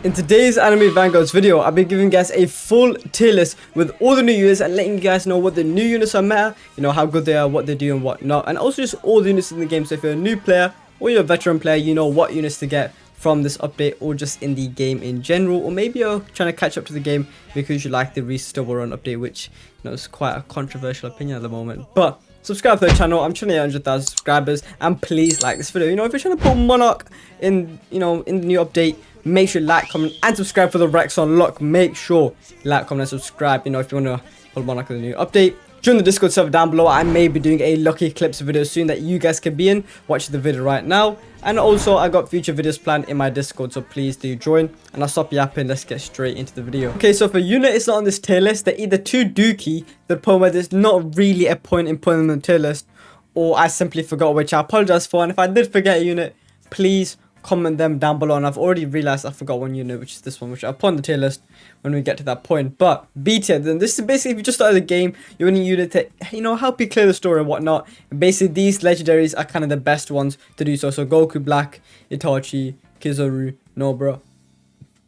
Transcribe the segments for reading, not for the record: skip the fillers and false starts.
In today's anime Vanguards video, I'll be giving you guys a full tier list with all the new units and letting you guys know what the new units are meta, you know, how good they are, what they do and what not, and also just all the units in the game. So if you're a new player or you're a veteran player, you know what units to get from this update or just in the game in general, or maybe you're trying to catch up to the game because you like the recent double run update, which, you know, is quite a controversial opinion at the moment. But subscribe to the channel. I'm trying to get 100,000 subscribers, and please like this video. You know, if you're trying to put Monarch in, you know, in the new update, make sure you like, comment, and subscribe for the Rex unlock. Make sure you like, comment, and subscribe. You know, if you want to hold Monarch in the new update. Join the Discord server down below. I may be doing a Lucky Clips video soon that you guys can be in. Watch the video right now. And also, I got future videos planned in my Discord, so please do join. And I'll stop yapping. Let's get straight into the video. Okay, so if a unit is not on this tier list, they're either too dookie, the point where there's not really a point in putting them on the tier list, or I simply forgot, which I apologize for. And if I did forget a unit, please comment them down below. And I've already realized I forgot one unit, which is this one, which I'll put on the tier list when we get to that point. But B tier, then this is basically, if you just started the game, you want a unit to, you know, help you clear the story and whatnot. And basically, these legendaries are kind of the best ones to do so. So Goku Black, Itachi, Kizaru, Nobara.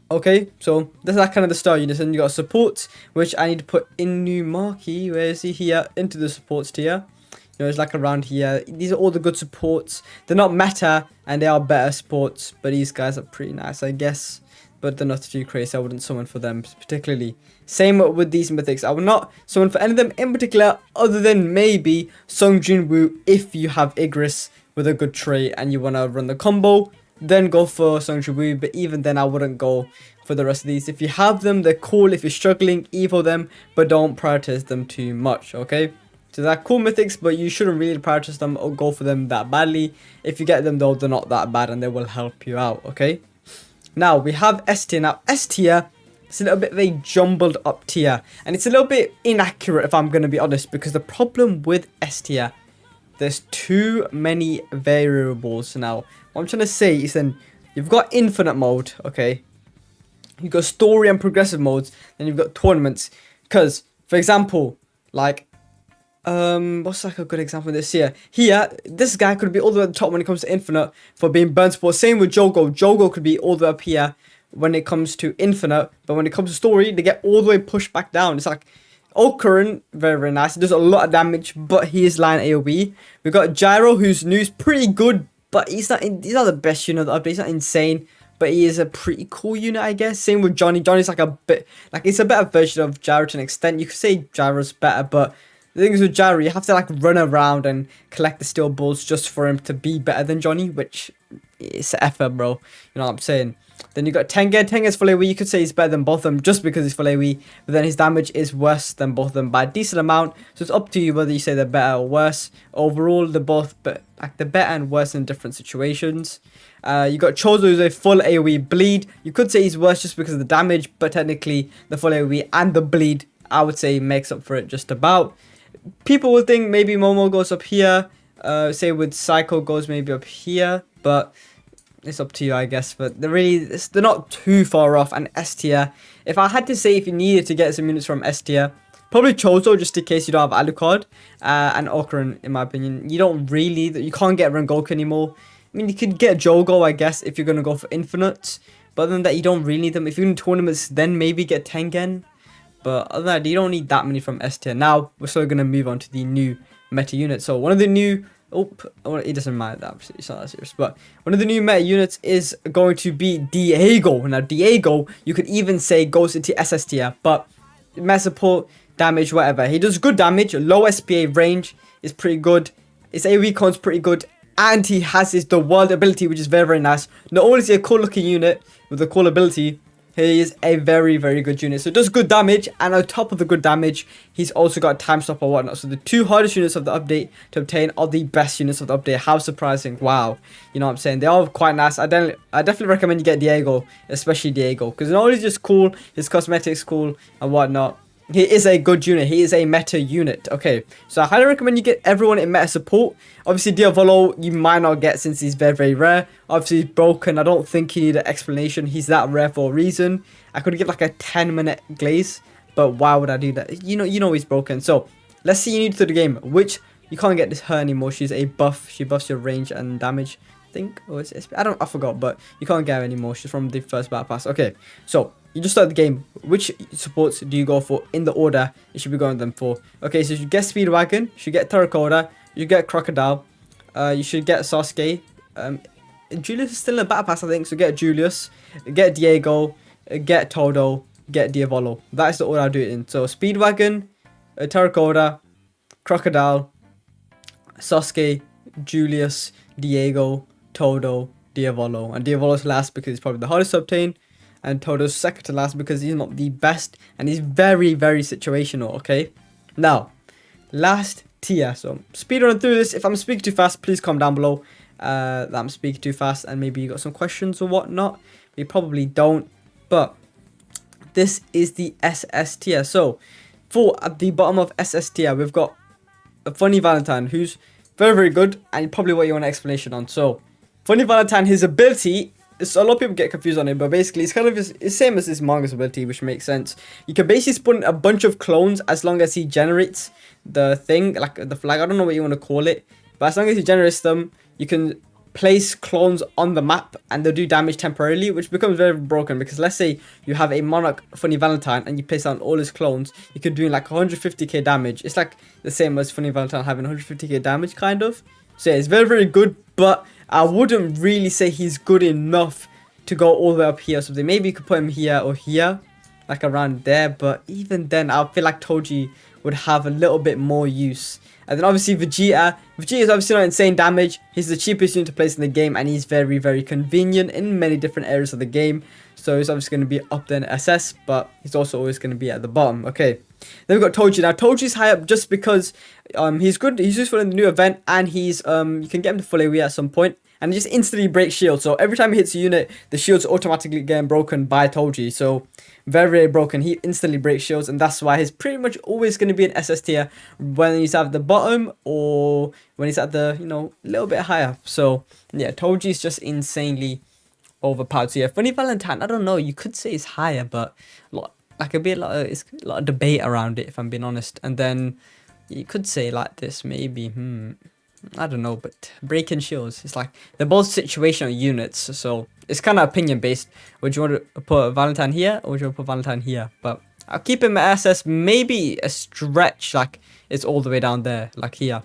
Okay, so that's kind of the star units. And you got supports, which I need to put in new Marquee. Where is he? Here, into the supports tier. You know, it's like around here. These are all the good supports. They're not meta, and they are better supports, but these guys are pretty nice, I guess. But they're not too crazy. I wouldn't summon for them particularly. Same with these mythics. I would not summon for any of them in particular, other than maybe Sung Jin Woo if you have Igris with a good trait and you want to run the combo. Then go for Sung Jin Woo, but even then I wouldn't go for the rest of these. If you have them, they're cool. If you're struggling, evo them, but don't prioritize them too much, okay? So they're cool mythics, but you shouldn't really prioritize them or go for them that badly. If you get them though, they're not that bad and they will help you out, okay? Now we have S tier. Now S tier, it's a little bit of a jumbled up tier, and it's a little bit inaccurate if I'm going to be honest, because the problem with S tier, there's too many variables. Now what I'm trying to say is, then you've got infinite mode, okay? You've got story and progressive modes, then you've got tournaments. Because for example, like what's like a good example of this here? Here, this guy could be all the way at the top when it comes to infinite for being burn support. Same with Jogo. Jogo could be all the way up here when it comes to infinite, but when it comes to story, they get all the way pushed back down. It's like Okurin, very, very nice. He does a lot of damage, but he is line AoE. We got Gyro, who's news pretty good, but he's not the best unit of the update. He's not insane, but he is a pretty cool unit, I guess. Same with Johnny. Johnny's like a bit, like, it's a better version of Gyro to an extent. You could say Gyro's better, but the thing is with Gyro, you have to like run around and collect the steel balls just for him to be better than Johnny, which is effort, bro. You know what I'm saying? Then you got Tengen. Tengen's full AoE. You could say he's better than both of them just because he's full AoE, but then his damage is worse than both of them by a decent amount. So it's up to you whether you say they're better or worse. Overall, they're both, but like, they're better and worse in different situations. You got Chozo, who's a full AoE bleed. You could say he's worse just because of the damage, but technically the full AoE and the bleed, I would say, makes up for it just about. People would think maybe Momo goes up here. Say with Psycho goes maybe up here, but it's up to you, I guess. But they're not too far off. And S tier, if I had to say, if you needed to get some units from S tier, probably Chozo, just in case you don't have Alucard, and Okurin, in my opinion. You can't get Rengoku anymore. I mean, you could get Jogo, I guess, if you're gonna go for infinites, but other than that, you don't really need them. If you're in tournaments, then maybe get Tengen. But other than that, you don't need that many from S tier. Now, we're still going to move on to the new meta units. So, one of the new... Oh, it doesn't matter that. It's not that serious. But one of the new meta units is going to be Diego. Now, Diego, you could even say goes into SS tier. But meta support, damage, whatever. He does good damage. Low SPA range is pretty good. His AoE con's pretty good. And he has the world ability, which is very, very nice. Not only is he a cool looking unit with a cool ability, he is a very, very good unit. So it does good damage, and on top of the good damage, he's also got time stop or whatnot. So the two hardest units of the update to obtain are the best units of the update. How surprising. Wow. You know what I'm saying? They are quite nice. I definitely recommend you get Diego, especially Diego, because not only is just cool, his cosmetics cool and whatnot. He is a good unit. He is a meta unit. Okay, so I highly recommend you get everyone in meta support. Obviously, Diavolo you might not get since he's very, very rare. Obviously, he's broken. I don't think you need an explanation. He's that rare for a reason. I could give like a 10-minute glaze, but why would I do that? You know he's broken. So let's see you need to the game, which you can't get this her anymore. She's a buff. She buffs your range and damage. think, or I forgot, but you can't get her anymore. She's from the first battle pass. Okay, so you just start the game. Which supports do you go for in the order you should be going them for? Okay, so you should get Speedwagon, you should get Terracotta, you get Crocodile, you should get Sasuke. Julius is still in the battle pass, I think, so get Julius, get Diego, get Todo, get Diavolo. That is the order I'll do it in. So Speedwagon, Terracotta, Crocodile, Sasuke, Julius, Diego, Todo, Diavolo. And Diavolo's last because he's probably the hardest to obtain. And Todo's second to last because he's not the best. And he's very, very situational, okay? Now, last tier. So, speed run through this. If I'm speaking too fast, please comment down below that I'm speaking too fast. And maybe you got some questions or whatnot. We probably don't. But this is the SS tier. So, for at the bottom of SS tier, we've got a Funny Valentine who's very, very good, and probably what you want an explanation on. So, Funny Valentine, his ability, a lot of people get confused on it, but basically it's kind of the same as his manga's ability, which makes sense. You can basically spawn a bunch of clones as long as he generates the thing, like the flag. I don't know what you want to call it, but as long as he generates them, you can place clones on the map and they'll do damage temporarily, which becomes very broken because let's say you have a Monarch Funny Valentine and you place on all his clones, you could do like 150k damage. It's like the same as Funny Valentine having 150k damage kind of. So yeah, it's very, very good, but I wouldn't really say he's good enough to go all the way up here or something. Maybe you could put him here or here, like around there, but even then I feel like Toji would have a little bit more use. And then obviously Vegeta. Vegeta is obviously not insane damage. He's the cheapest unit to place in the game, and he's very, very convenient in many different areas of the game. So he's obviously going to be up there in SS, but he's also always going to be at the bottom. Okay. Then we've got Toji. Now Toji's high up just because he's good. He's useful in the new event, and he's you can get him to full AoE at some point. And he just instantly breaks shields. So every time he hits a unit, the shield's automatically getting broken by Toji. So very, very broken. He instantly breaks shields. And that's why he's pretty much always going to be an SS tier when he's at the bottom or when he's at the, you know, a little bit higher. So yeah, Toji's just insanely overpowered. So yeah, Funny Valentine, I don't know. You could say it's higher, but like a lot of debate around it, if I'm being honest. And then you could say like this, maybe, I don't know, but breaking shields, it's like they're both situational units, so it's kind of opinion based. Would you want to put Valentine here or would you want to put Valentine here? But I'll keep him at SS, maybe a stretch like it's all the way down there, like here,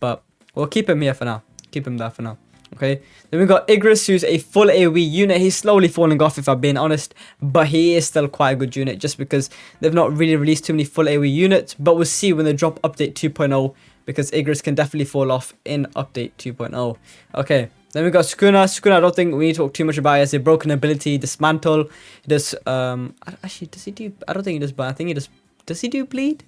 but we'll keep him here for now. Keep him there for now. Okay, then we've got Igris, who's a full AoE unit. He's slowly falling off, if I'm being honest, but he is still quite a good unit just because they've not really released too many full AoE units. But we'll see when they drop update 2.0, because Igris can definitely fall off in update 2.0. Okay, then we got Sukuna. Sukuna, I don't think we need to talk too much about. He has a broken ability, Dismantle. He does, actually, does he do, I don't think he does, but I think he does he do bleed?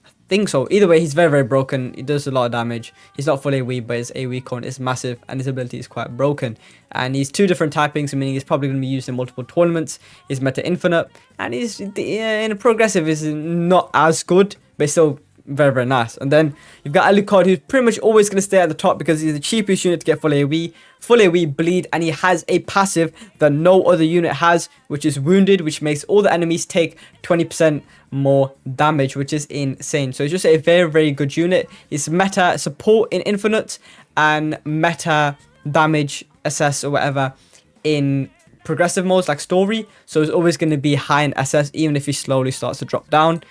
I think so. Either way, he's very, very broken. He does a lot of damage. He's not full AoE, but his AoE count is massive, and his ability is quite broken. And he's two different typings, meaning he's probably going to be used in multiple tournaments. He's meta infinite, and he's in a progressive is not as good, but still very, very nice. And then you've got Alucard, who's pretty much always going to stay at the top because he's the cheapest unit to get full AoE bleed, and he has a passive that no other unit has, which is Wounded, which makes all the enemies take 20% more damage, which is insane. So it's just a very, very good unit. It's meta support in Infinite and meta damage assess or whatever in progressive modes like story. So it's always going to be high in SS, even if he slowly starts to drop down.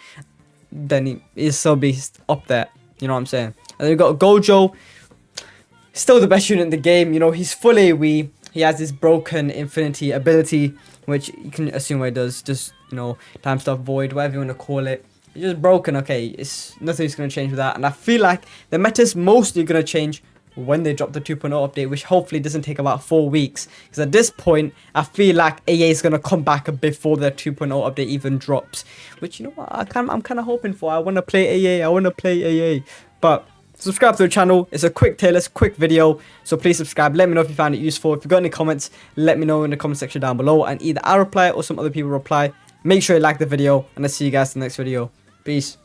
Then he'll still be up there, you know what I'm saying. And then we've got Gojo, still the best unit in the game. You know, he's full AoE, he has this broken infinity ability, which you can assume what it does, just, you know, time stop void, whatever you want to call it. It's just broken, okay, it's nothing's going to change with that. And I feel like the meta's mostly going to change when they drop the 2.0 update, which hopefully doesn't take about 4 weeks, because at this point I feel like AA is going to come back before the 2.0 update even drops, which, you know what, I'm kind of hoping for. I want to play AA, but subscribe to the channel. It's a quick tier list, quick video, so please subscribe. Let me know if you found it useful. If you've got any comments, let me know in the comment section down below, and either I reply or some other people reply. Make sure you like the video, and I'll see you guys in the next video. Peace.